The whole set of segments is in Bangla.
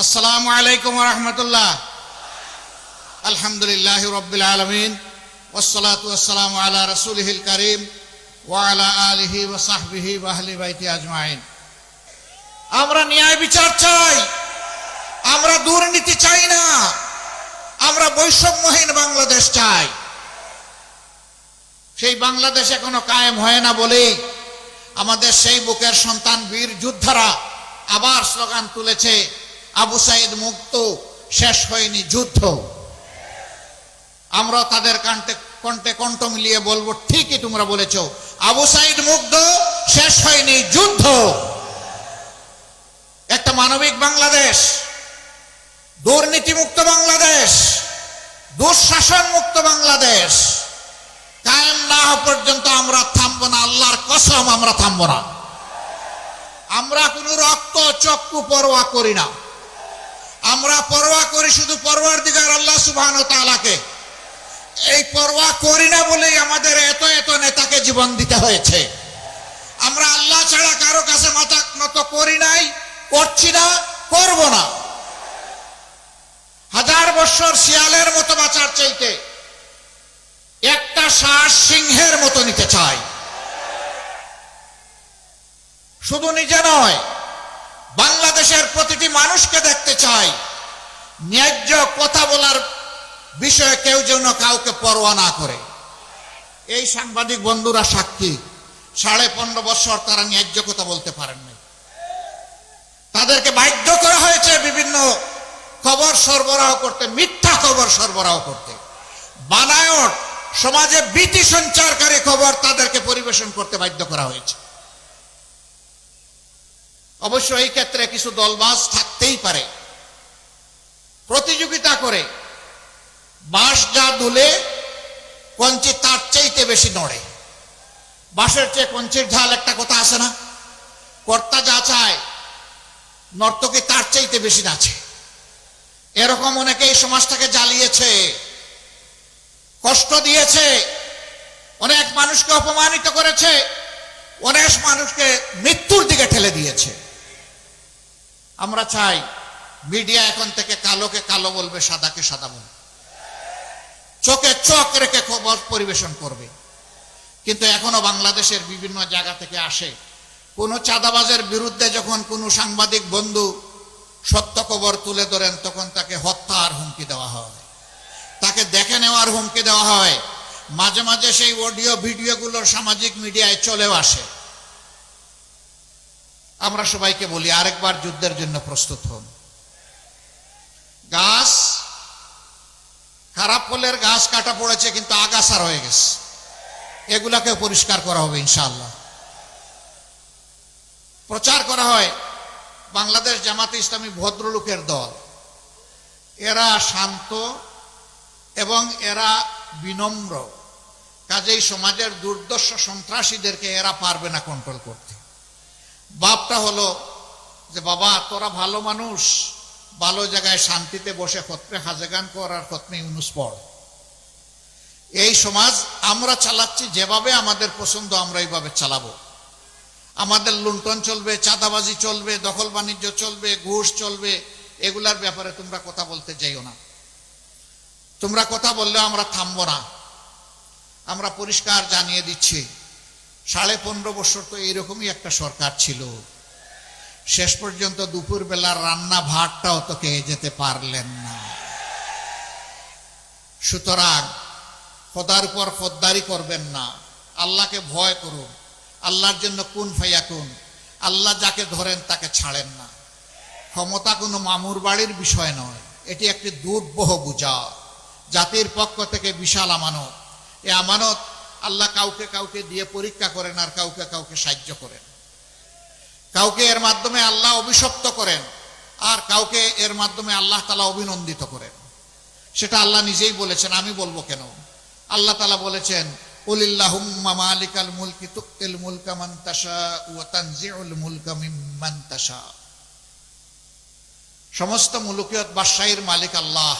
আসসালামু আলাইকুম ওয়া রাহমাতুল্লাহ। আলহামদুলিল্লাহি রাব্বিল আলামিন ওয়াসসালাতু ওয়াসসালামু আলা রাসূলিহিল কারীম ওয়া আলা আলিহি ওয়া সাহবিহি ওয়া আহলি বাইতি আজমাইন। আমরা ন্যায় বিচার চাই, আমরা দুর্নীতি চাই না, আমরা বৈষম্যহীন বাংলাদেশ চাই। সেই বাংলাদেশ এখনো কায়েম হয় না বলে আমাদের সেই বুকের সন্তান বীর যোদ্ধারা আবার স্লোগান তুলেছে, আবু সাইদ মুক্ত, শেষ হয়নি যুদ্ধ। আমরা তাদের কণ্ঠে কণ্ঠ মিলিয়ে বলবো, ঠিকই তোমরা বলেছো, আবু সাইদ মুক্ত, শেষ হয়নি যুদ্ধ। একটা মানবিক বাংলাদেশ, দুর্নীতি মুক্ত বাংলাদেশ, দুঃশাসন মুক্ত বাংলাদেশ কায়েম না হওয়া পর্যন্ত আমরা থামবো না, আল্লাহর কসম আমরা থামবো না। আমরা কোনো রক্ত চক্ষু পরোয়া করি না, আমরা পরোয়া করি শুধু পরওয়ারদিগার আল্লাহ সুবহানাহু ওয়া তাআলাকে। এই পরোয়া করি না বলেই আমাদের এত এত নেতাকে জীবন দিতে হয়েছে। আমরা আল্লাহ ছাড়া কারো কাছে মাথা নত করি নাই, করছি না, করব না। হাজার বছর শিয়ালের মতো বাঁচার চাইতে একটা শ্বাস সিংহের মতো নিতে চাই। শুধু নিজে নয়, বাংলাদেশের প্রতিটি মানুষকে দেখতে চাই ন্যায্য কথা বলার বিষয়ে কেউ যেন কাউকে পরোয়া না করে। এই সাংবাদিক বন্ধুরা সাক্ষী, 15.5 বছর তারা ন্যায্য কথা বলতে পারেননি। তাদেরকে বাধ্য করা হয়েছে বিভিন্ন খবর সরবরাহ করতে, মিথ্যা খবর সরবরাহ করতে, বানায়ট সমাজে ভীতি সঞ্চারকারী খবর তাদেরকে পরিবেশন করতে বাধ্য করা হয়েছে। অবশ্য এই ক্ষেত্রে কিছু দলবাজ থাকতেই পারে, প্রতিযোগিতা করে বাঁশ যা দুলে কঞ্চি তার চাইতে বেশি নড়ে। বাঁশের চেয়ে কঞ্চির ঝাল একটা কথা আছে না, কর্তা যা চায় নর্তকী তার চাইতে বেশি নাচে। এরকম অনেকে এই সমাজটাকে জ্বালিয়েছে, কষ্ট দিয়েছে, অনেক মানুষকে অপমানিত করেছে, অনেক মানুষকে মৃত্যুর দিকে ঠেলে দিয়েছে। আমরা চাই মিডিয়া এখন থেকে কালোকে কালো বলবে, সাদাকে সাদা বলবে, চোখে চোখ রেখে খবর পরিবেশন করবে। কিন্তু এখনো বাংলাদেশের বিভিন্ন জায়গা থেকে আসে, কোন চাঁদাবাজের বিরুদ্ধে যখন কোনো সাংবাদিক বন্ধু সত্য খবর তুলে ধরেন তখন তাকে হত্যার হুমকি দেওয়া হয়, তাকে দেখে নেওয়ার হুমকি দেওয়া হয়। মাঝে মাঝে সেই অডিও ভিডিওগুলোর সামাজিক মিডিয়ায় চলেও আসে। আমরা সবাইকে বলি, আরেকবার যুদ্ধের জন্য প্রস্তুত হন। গাছ, খারাপ ফলের গাছ কাটা পড়েছে কিন্তু আগাছা রয়ে গেছে, এগুলাকে পরিষ্কার করা হবে ইনশাআল্লাহ। প্রচার করা হয় বাংলাদেশ জামাতে ইসলামী ভদ্রলোকের দল, এরা শান্ত এবং এরা বিনম্র, কাজেই সমাজের দুর্দর্শ সন্ত্রাসীদেরকে এরা পারবে না কন্ট্রোল করতে। বাপটা হলো যে, বাবা তোরা ভালো মানুষ, ভালো জায়গায় শান্তিতে বসে খতমে হাজেগান কর আর খতমে ইউনুস পড়। এই সমাজ আমরা চালাচ্ছি যেভাবে আমাদের পছন্দ, আমরা এইভাবে চালাবো। আমাদের লুণ্ঠন চলবে, চাঁদাবাজি চলবে, দখল বাণিজ্য চলবে, ঘুষ চলবে, এগুলার ব্যাপারে তোমরা কথা বলতে যাইও না। তোমরা কথা বললে আমরা থামবো না। আমরা পরিষ্কার জানিয়ে দিচ্ছি, 15.5 বছর তো এইরকমই একটা সরকার ছিল, শেষ পর্যন্ত দুপুর বেলার রান্না ভাতটাও তো খেয়ে যেতে পারলেন না। সুতরাং খোদার উপর খোদ্দারি করবেন না, আল্লাহকে ভয় করুন। আল্লাহর জন্য কুন ফায়াকুন, আল্লাহ যাকে ধরেন তাকে ছাড়েন না। ক্ষমতা কোনো মামুর বাড়ির বিষয় নয়, এটি একটি দুর্বহ বোঝা, জাতির পক্ষ থেকে বিশাল আমানত। এই আমানত আল্লাহ কাউকে কাউকে দিয়ে পরীক্ষা করেন আর কাউকে কাউকে সাহায্য করেন। কাউকে এর মাধ্যমে আল্লাহ অভিশপ্ত করেন আর কাউকে এর মাধ্যমে আল্লাহ তাআলা অভিনন্দিত করেন। সেটা আল্লাহ নিজেই বলেছেন, আমি বলবো কেন। আল্লাহ তাআলা বলেছেন, কুলিল্লাহুম্মা মালিকাল মুলকি তুতিল মুলকা মান তাশা ওয়া তানজিউল মুলকা মিম্মান তাশা। সমস্ত মুলকিয়ত বাদশাহীর মালিক আল্লাহ।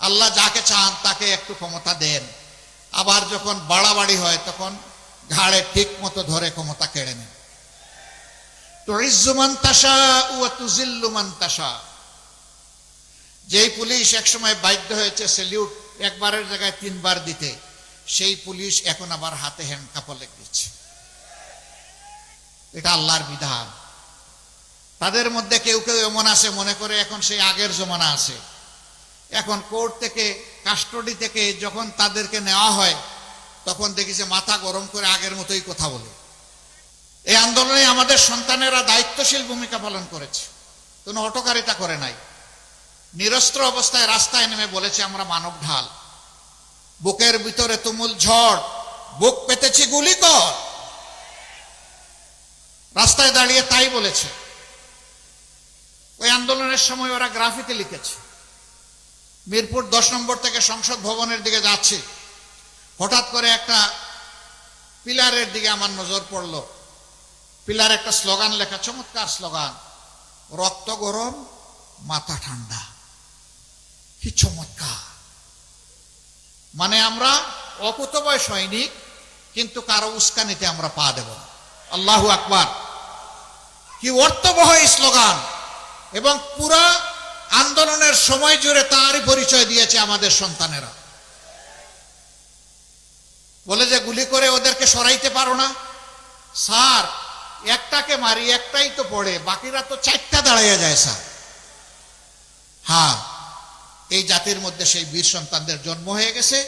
আল্লাহ যাকে চান তাকে একটু ক্ষমতা দেন, আবার যখন বাড়াবাড়ি হয় তখন ঘাড়ে ঠিক মতো ধরে ক্ষমতা কেড়ে নেন। তুইজ্জু মান তাশাউ ওয়া তুযিল্লু মান তাশা। যেই পুলিশ একসময় বাধ্য হয়েছে স্যালিউট একবারের জায়গায় 3 বার দিতে, সেই পুলিশ এখন আবার হাতে হ্যান্ডকাপ লেগে দিচ্ছে। এটা আল্লাহর বিধান। তাদের মধ্যে কেউ কেউ এমন আছে মনে করে এখন সেই আগের জমানা আছে। এখন কোর্ট থেকে কাস্টডি থেকে যখন তাদেরকে নেওয়া হয় তখন দেখি যে মাথা গরম করে আগের মতোই কথা বলে। এই আন্দোলনে আমাদের সন্তানেরা দায়িত্বশীল ভূমিকা পালন করেছে, কোনো হটকারিতা করে নাই। নিরস্ত্র অবস্থায় রাস্তায় নেমে বলেছে আমরা মানব ঢাল, বুকের ভিতরে তুমুল ঝড়, বুক পেতেছি গুলি কর। রাস্তায় দাঁড়িয়ে তাই বলেছে। ওই আন্দোলনের সময় ওরা গ্রাফিতে লিখেছে। মিরপুর 10 নম্বর থেকে সংসদ ভবনের দিকে যাচ্ছি, হঠাৎ করে একটা পিলারের দিকে আমার নজর পড়ল। পিলারে একটা স্লোগান লেখা, চমৎকার স্লোগান, রক্ত গরম মাথা ঠান্ডা। কি চমৎকার! মানে আমরা অকুতোভয় সৈনিক, কিন্তু কারো উস্কানিতে আমরা পা দেব না। আল্লাহু আকবার! কি অর্থবহ এই স্লোগান! এবং পুরা আন্দোলনের সময় জুড়ে তারই পরিচয় দিয়েছে আমাদের সন্তানেরা। বলে যে গুলি করে ওদেরকে সরাইতে পারো না স্যার, একটাকে মারি একটাই তো পড়ে, বাকিরা তো 4টা দাঁড়াইয়া যায় স্যার। হ্যাঁ, এই জাতির মধ্যে সেই বীর সন্তানদের জন্ম হয়ে গেছে।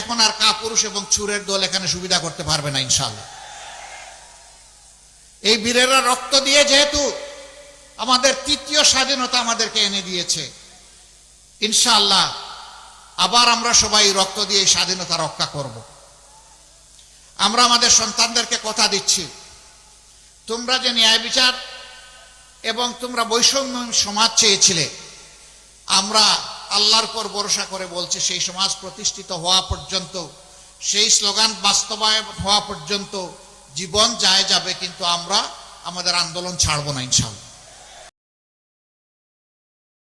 এখন আর কাপুরুষ এবং চুরের দল এখানে সুবিধা করতে পারবে না ইনশাআল্লাহ। এই বীরেরা রক্ত দিয়ে যেহেতু আমাদের 3য় স্বাধীনতা আমাদেরকে এনে দিয়েছে, ইনশাআল্লাহ আবার আমরা সবাই রক্ত দিয়ে স্বাধীনতা রক্ষা করব। আমরা আমাদের সন্তানদেরকে কথা দিচ্ছি, তোমরা যে ন্যায় বিচার এবং তোমরা বৈষম্য সমাজ চেয়েছিলে, আমরা আল্লাহর পর ভরসা করে বলছি সেই সমাজ প্রতিষ্ঠিত হওয়া পর্যন্ত, সেই স্লোগান বাস্তবায়ন হওয়া পর্যন্ত জীবন যায় যাবে, কিন্তু আমরা আমাদের আন্দোলন ছাড়বো না ইনশাআল্লাহ।